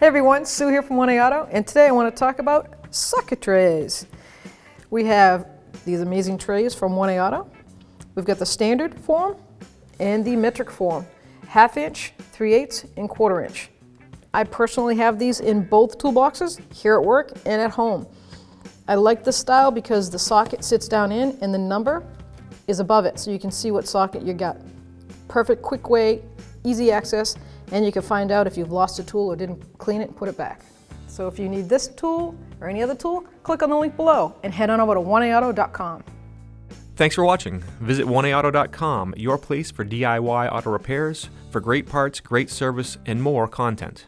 Hey everyone, Sue here from 1A Auto, and today I want to talk about socket trays. We have these amazing trays from 1A Auto. We've got the standard form and the metric form, 1/2 inch, 3/8, and 1/4 inch. I personally have these in both toolboxes, here at work and at home. I like this style because the socket sits down in and the number is above it, so you can see what socket you got. Perfect, quick way, easy access, and you can find out if you've lost a tool or didn't clean it and put it back. So if you need this tool or any other tool, click on the link below and head on over to 1AAuto.com. Thanks for watching. Visit 1AAuto.com, your place for DIY auto repairs, for great parts, great service, and more content.